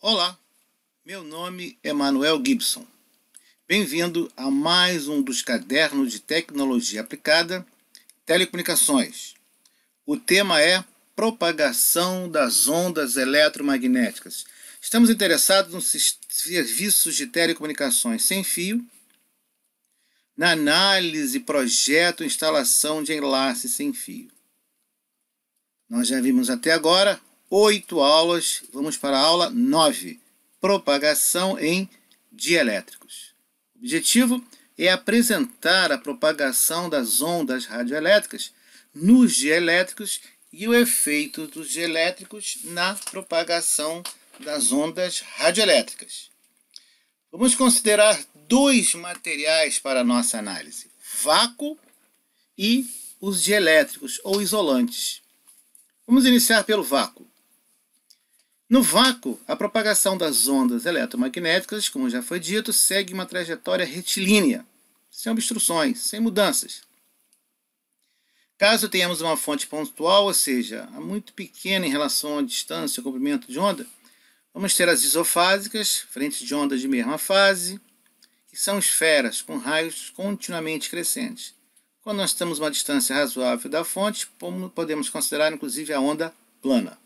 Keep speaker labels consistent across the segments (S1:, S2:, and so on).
S1: Olá, meu nome é Manuel Gibson. Bem-vindo a mais um dos cadernos de tecnologia aplicada, telecomunicações. O tema é propagação das ondas eletromagnéticas. Estamos interessados nos serviços de telecomunicações sem fio, na análise, projeto e instalação de enlaces sem fio. Nós já vimos até agora 8 aulas, vamos para a aula 9, propagação em dielétricos. O objetivo é apresentar a propagação das ondas radioelétricas nos dielétricos e o efeito dos dielétricos na propagação das ondas radioelétricas. Vamos considerar dois materiais para a nossa análise: vácuo e os dielétricos ou isolantes. Vamos iniciar pelo vácuo. No vácuo, a propagação das ondas eletromagnéticas, como já foi dito, segue uma trajetória retilínea, sem obstruções, sem mudanças. Caso tenhamos uma fonte pontual, ou seja, muito pequena em relação à distância e ao comprimento de onda, vamos ter as isofásicas, frentes de ondas de mesma fase, que são esferas com raios continuamente crescentes. Quando nós temos uma distância razoável da fonte, podemos considerar inclusive a onda plana.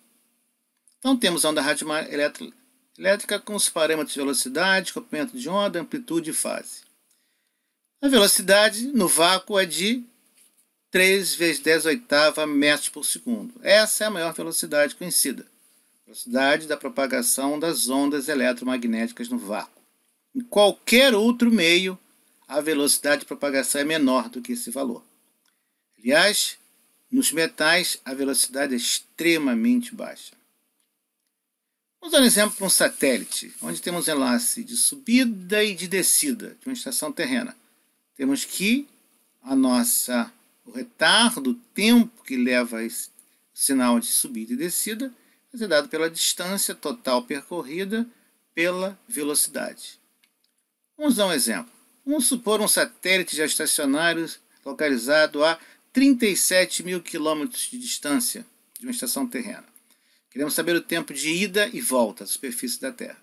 S1: Então temos a onda radioelétrica com os parâmetros de velocidade, comprimento de onda, amplitude e fase. A velocidade no vácuo é de 3 × 10⁸ metros por segundo. Essa é a maior velocidade conhecida. Velocidade da propagação das ondas eletromagnéticas no vácuo. Em qualquer outro meio, a velocidade de propagação é menor do que esse valor. Aliás, nos metais, a velocidade é extremamente baixa. Vamos dar um exemplo para um satélite, onde temos enlace de subida e de descida de uma estação terrena. Temos que o retardo, o tempo que leva esse sinal de subida e descida, vai ser dado pela distância total percorrida pela velocidade. Vamos dar um exemplo. Vamos supor um satélite geoestacionário localizado a 37.000 km de distância de uma estação terrena. Queremos saber o tempo de ida e volta à superfície da Terra.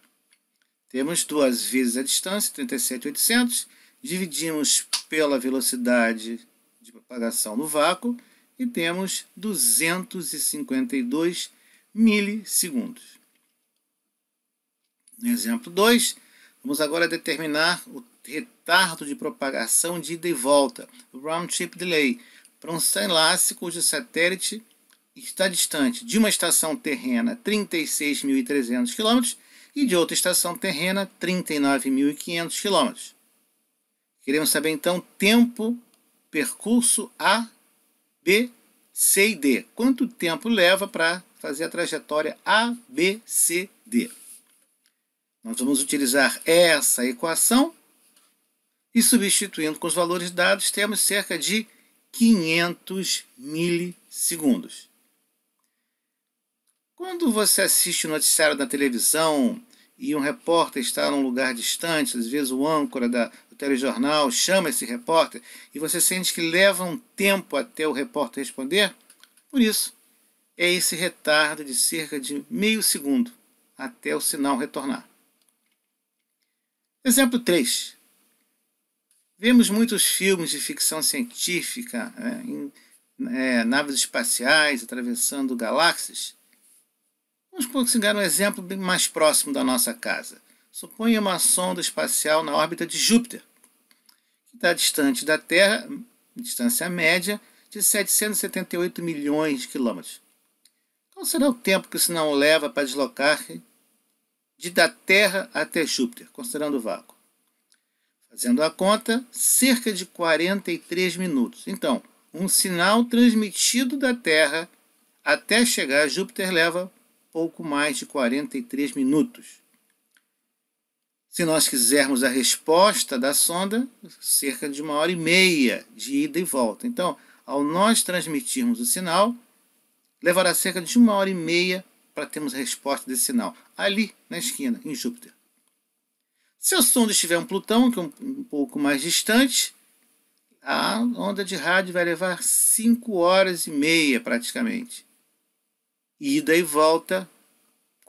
S1: Temos 2 vezes a distância, 37.800, dividimos pela velocidade de propagação no vácuo e temos 252 milissegundos. No exemplo 2, vamos agora determinar o retardo de propagação de ida e volta, o round trip delay, para um enlace cujo satélite está distante de uma estação terrena 36.300 km e de outra estação terrena 39.500 km. Queremos saber então tempo, percurso A, B, C e D. Quanto tempo leva para fazer a trajetória A, B, C, D? Nós vamos utilizar essa equação e, substituindo com os valores dados, temos cerca de 500 milissegundos. Quando você assiste o noticiário da televisão e um repórter está num lugar distante, às vezes o âncora do telejornal chama esse repórter e você sente que leva um tempo até o repórter responder, por isso é esse retardo de cerca de meio segundo até o sinal retornar. Exemplo 3. Vemos muitos filmes de ficção científica, naves espaciais atravessando galáxias. Vamos considerar um exemplo bem mais próximo da nossa casa. Suponha uma sonda espacial na órbita de Júpiter, que está distante da Terra, distância média, de 778 milhões de quilômetros. Qual será o tempo que o sinal leva para deslocar da Terra até Júpiter, considerando o vácuo? Fazendo a conta, cerca de 43 minutos. Então, um sinal transmitido da Terra até chegar a Júpiter leva pouco mais de 43 minutos. Se nós quisermos a resposta da sonda, cerca de 1h30 de ida e volta. Então, ao nós transmitirmos o sinal, levará cerca de 1h30 para termos a resposta desse sinal, ali na esquina, em Júpiter. Se a sonda estiver em Plutão, que é um pouco mais distante, a onda de rádio vai levar 5 horas e meia praticamente. Ida e volta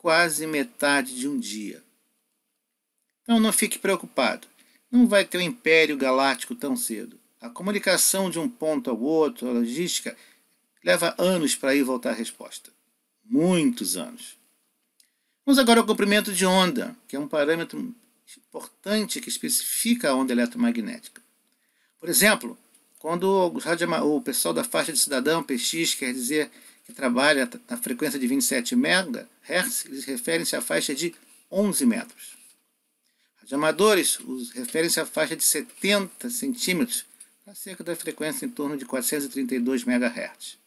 S1: quase metade de um dia. Então não fique preocupado, não vai ter um império galáctico tão cedo. A comunicação de um ponto ao outro, a logística, leva anos para ir e voltar a resposta. Muitos anos. Vamos agora ao comprimento de onda, que é um parâmetro importante que especifica a onda eletromagnética. Por exemplo, quando o pessoal da faixa de cidadão, PX, quer dizer que trabalha na frequência de 27 MHz, eles referem-se à faixa de 11 metros. Radioamadores referem-se à faixa de 70 centímetros, acerca da frequência em torno de 432 MHz.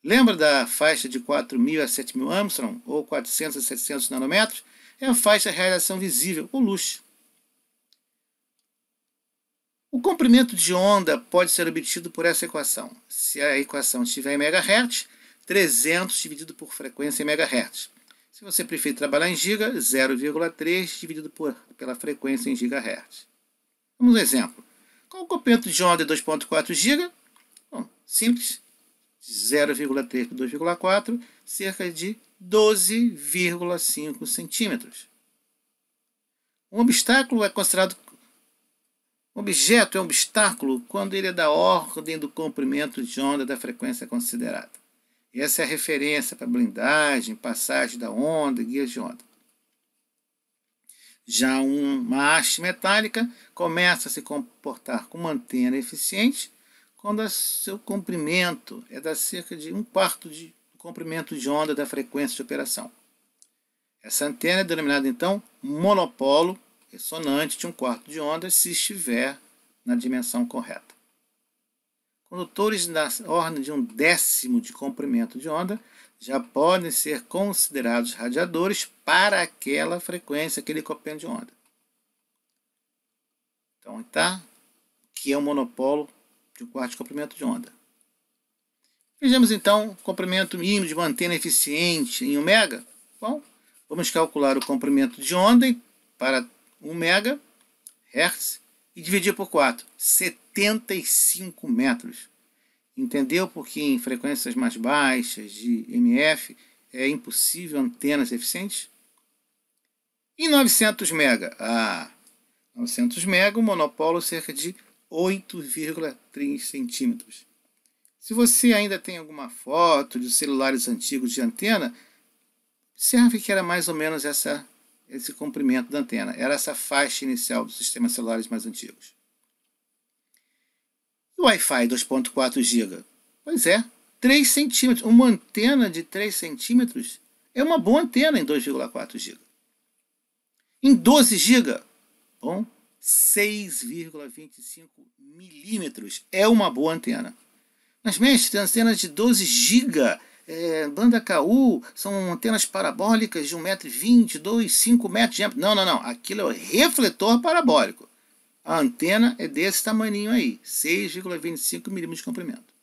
S1: Lembra da faixa de 4.000 a 7.000 Armstrong, ou 400 a 700 nanômetros? É a faixa de radiação visível, ou luz. O comprimento de onda pode ser obtido por essa equação. Se a equação estiver em MHz, 300 dividido por frequência em MHz. Se você preferir trabalhar em giga, 0,3 dividido pela frequência em GHz. Vamos um exemplo. Qual o comprimento de onda de 2,4 GB? Bom, simples. 0,3 por 2,4, cerca de 12,5 centímetros. Um obstáculo é considerado... Um objeto é um obstáculo quando ele é da ordem do comprimento de onda da frequência considerada. Essa é a referência para blindagem, passagem da onda, guias de onda. Já uma haste metálica começa a se comportar como uma antena eficiente quando o seu comprimento é da cerca de 1/4 do comprimento de onda da frequência de operação. Essa antena é denominada então monopolo ressonante de 1/4 de onda se estiver na dimensão correta. Condutores da ordem de 1/10 de comprimento de onda já podem ser considerados radiadores para aquela frequência, aquele comprimento de onda. Então, tá? Que é um monopolo de 1/4 de comprimento de onda. Vejamos então o comprimento mínimo de uma antena eficiente em 1 MHz. Bom, vamos calcular o comprimento de onda para 1 MHz e dividir por 4, 75 metros. Entendeu por que em frequências mais baixas de MF é impossível antenas eficientes? Em 900 MHz, 900 MHz, o monopolo cerca de 8,3 centímetros. Se você ainda tem alguma foto de celulares antigos de antena, observe que era mais ou menos esse comprimento da antena. Era essa faixa inicial dos sistemas celulares mais antigos. O Wi-Fi 2.4 GB? Pois é, 3 centímetros. Uma antena de 3 centímetros é uma boa antena em 2,4 GB. Em 12 GB, bom, 6,25 milímetros é uma boa antena. Mas, mestre, antenas de 12 GB, banda KU, são antenas parabólicas de 1,20 m, 2, 5 metros de diâmetro. Não. Aquilo é o refletor parabólico. A antena é desse tamaninho aí, 6,25 milímetros de comprimento.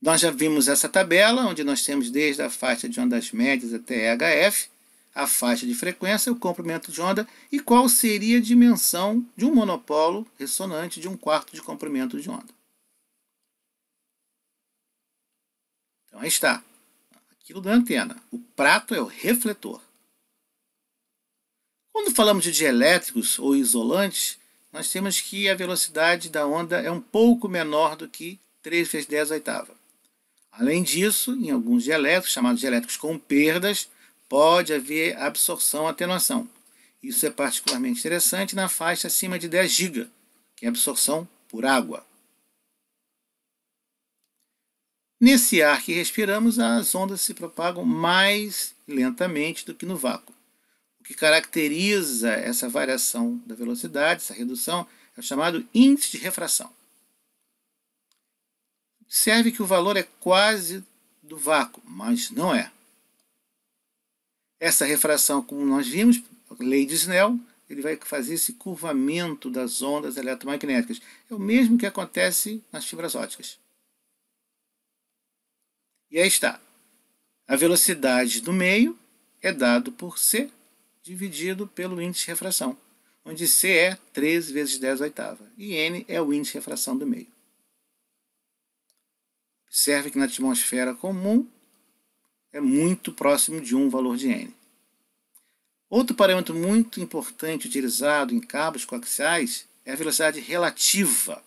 S1: Nós já vimos essa tabela, onde nós temos desde a faixa de ondas médias até EHF, a faixa de frequência, o comprimento de onda e qual seria a dimensão de um monopolo ressonante de 1/4 de comprimento de onda. Então aí está, aquilo da antena. O prato é o refletor. Quando falamos de dielétricos ou isolantes, nós temos que a velocidade da onda é um pouco menor do que 3 vezes 10 oitava. Além disso, em alguns dielétricos, chamados dielétricos com perdas, pode haver absorção ou atenuação. Isso é particularmente interessante na faixa acima de 10 GB, que é absorção por água. Nesse ar que respiramos, as ondas se propagam mais lentamente do que no vácuo. O que caracteriza essa variação da velocidade, essa redução, é o chamado índice de refração. Observe que o valor é quase do vácuo, mas não é. Essa refração, como nós vimos, a lei de Snell, ele vai fazer esse curvamento das ondas eletromagnéticas. É o mesmo que acontece nas fibras ópticas. E aí está. A velocidade do meio é dado por C dividido pelo índice de refração, onde C é 13 vezes 10 oitava e N é o índice de refração do meio. Observe que na atmosfera comum é muito próximo de 1 o valor de N. Outro parâmetro muito importante utilizado em cabos coaxiais é a velocidade relativa.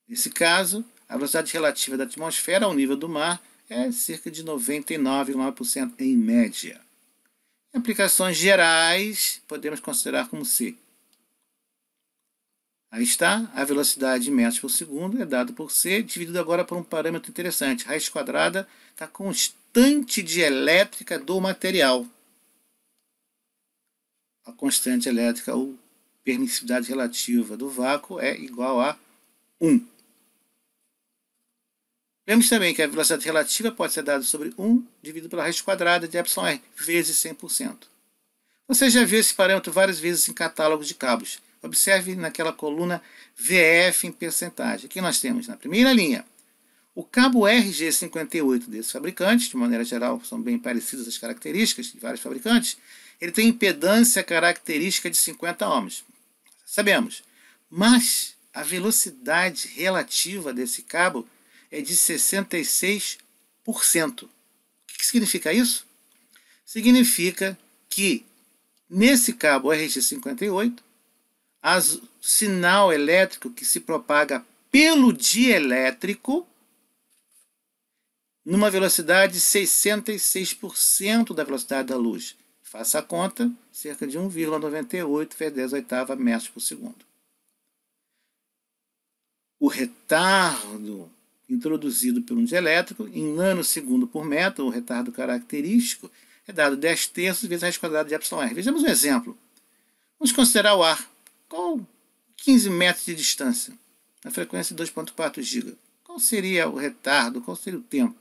S1: Nesse caso, a velocidade relativa da atmosfera ao nível do mar é cerca de 99,9% em média. Em aplicações gerais, podemos considerar como C. Aí está, a velocidade em metros por segundo é dado por C, dividido agora por um parâmetro interessante, raiz quadrada da constante dielétrica do material. A constante elétrica ou permissividade relativa do vácuo é igual a 1. Vemos também que a velocidade relativa pode ser dada sobre 1 dividido pela raiz quadrada de εr vezes 100%. Você já viu esse parâmetro várias vezes em catálogos de cabos. Observe naquela coluna VF em percentagem. Aqui nós temos na primeira linha o cabo RG58 desse fabricante, de maneira geral são bem parecidas as características de vários fabricantes. Ele tem impedância característica de 50 ohms. Sabemos. Mas a velocidade relativa desse cabo é de 66%. O que significa isso? Significa que nesse cabo RG58, o sinal elétrico que se propaga pelo dielétrico numa velocidade de 66% da velocidade da luz. Faça a conta, cerca de 1,98 vezes 10 oitava metros por segundo. O retardo introduzido por um dielétrico em nanosegundo por metro, o retardo característico, é dado 10 terços vezes a raiz quadrada de εr. Vejamos um exemplo. Vamos considerar o ar com 15 metros de distância, na frequência de 2,4 GHz. Qual seria o retardo? Qual seria o tempo?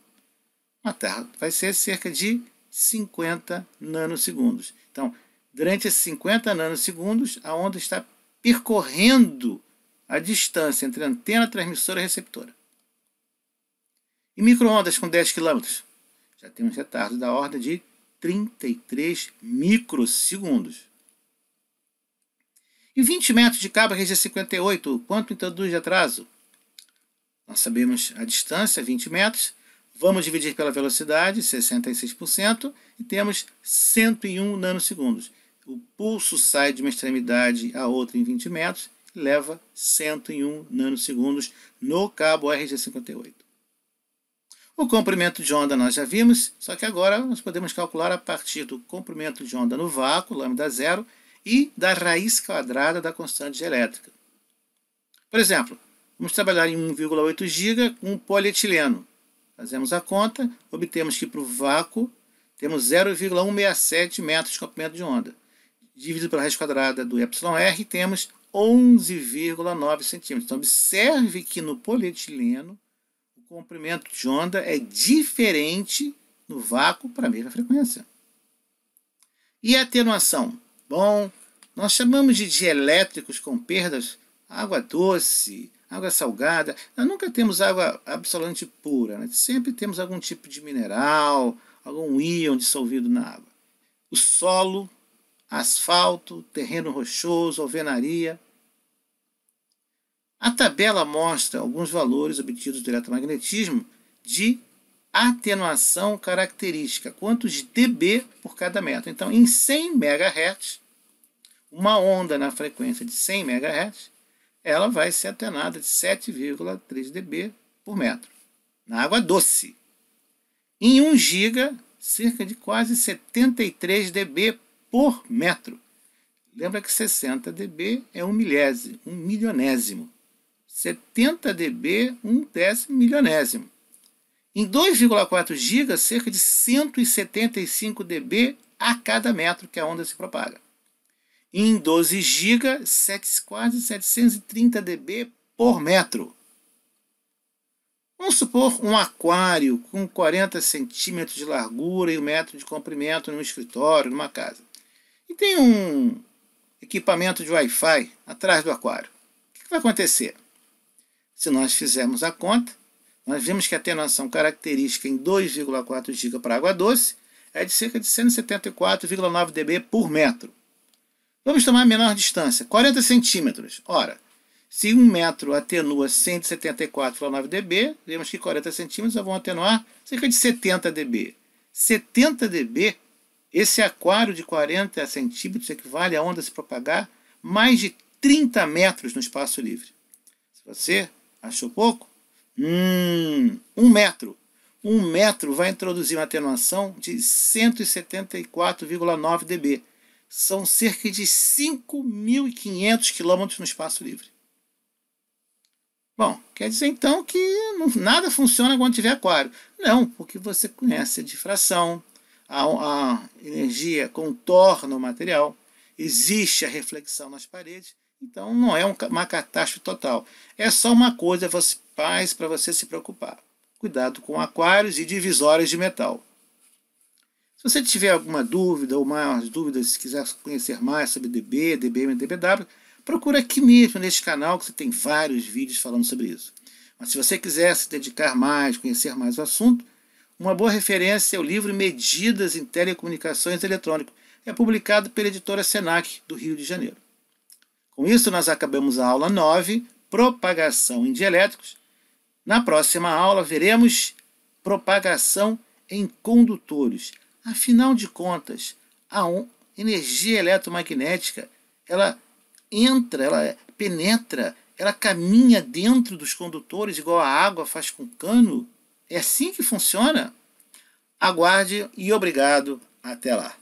S1: O retardo vai ser cerca de 50 nanosegundos. Então, durante esses 50 nanosegundos, a onda está percorrendo a distância entre a antena transmissora e receptora. Em micro-ondas com 10 km, já temos retardo da ordem de 33 microsegundos. Em 20 metros de cabo RG58, quanto introduz de atraso? Nós sabemos a distância, 20 metros. Vamos dividir pela velocidade, 66%, e temos 101 nanosegundos. O pulso sai de uma extremidade a outra em 20 metros e leva 101 nanosegundos no cabo RG58. O comprimento de onda nós já vimos, só que agora nós podemos calcular a partir do comprimento de onda no vácuo, λ0, e da raiz quadrada da constante dielétrica. Por exemplo, vamos trabalhar em 1,8 GB com polietileno. Fazemos a conta, obtemos que para o vácuo temos 0,167 metros de comprimento de onda. Dividido pela raiz quadrada do εr, temos 11,9 centímetros. Então, observe que no polietileno o comprimento de onda é diferente no vácuo para a mesma frequência. E a atenuação? Bom, nós chamamos de dielétricos com perdas água doce, água salgada. Nós nunca temos água absolutamente pura, né? Sempre temos algum tipo de mineral, algum íon dissolvido na água. O solo, asfalto, terreno rochoso, alvenaria. A tabela mostra alguns valores obtidos do eletromagnetismo de atenuação característica, quantos dB por cada metro. Então, em 100 MHz, uma onda na frequência de 100 MHz, ela vai ser atenuada de 7,3 dB por metro, na água doce. Em 1 GB, cerca de quase 73 dB por metro. Lembra que 60 dB é um milionésimo. 70 dB, 1/10 milionésimo. Em 2,4 GB, cerca de 175 dB a cada metro que a onda se propaga. Em 12 GB, quase 730 dB por metro. Vamos supor um aquário com 40 centímetros de largura e 1 metro de comprimento num escritório, numa casa. E tem um equipamento de Wi-Fi atrás do aquário. O que vai acontecer? Se nós fizermos a conta, nós vemos que a atenuação característica em 2,4 GB para água doce é de cerca de 174,9 dB por metro. Vamos tomar a menor distância, 40 centímetros. Ora, Se 1 metro atenua 174,9 dB, vemos que 40 centímetros vão atenuar cerca de 70 dB. 70 dB, esse aquário de 40 centímetros equivale a onda se propagar mais de 30 metros no espaço livre. Se você achou pouco, 1 metro. 1 metro vai introduzir uma atenuação de 174,9 dB. São cerca de 5.500 km no espaço livre. Bom, quer dizer então que nada funciona quando tiver aquário. Não, porque você conhece a difração, a energia contorna o material, existe a reflexão nas paredes, então não é uma catástrofe total. É só uma coisa para você se preocupar. Cuidado com aquários e divisórias de metal. Se você tiver alguma dúvida ou mais dúvidas, se quiser conhecer mais sobre DB, DBM e DBW, procura aqui mesmo neste canal que você tem vários vídeos falando sobre isso. Mas se você quiser se dedicar mais, conhecer mais o assunto, uma boa referência é o livro Medidas em Telecomunicações Eletrônicas. É publicado pela editora Senac, do Rio de Janeiro. Com isso, nós acabamos a aula 9, Propagação em Dielétricos. Na próxima aula, veremos propagação em condutores. Afinal de contas, a energia eletromagnética, ela entra, ela penetra, ela caminha dentro dos condutores, igual a água faz com cano. É assim que funciona? Aguarde e obrigado. Até lá.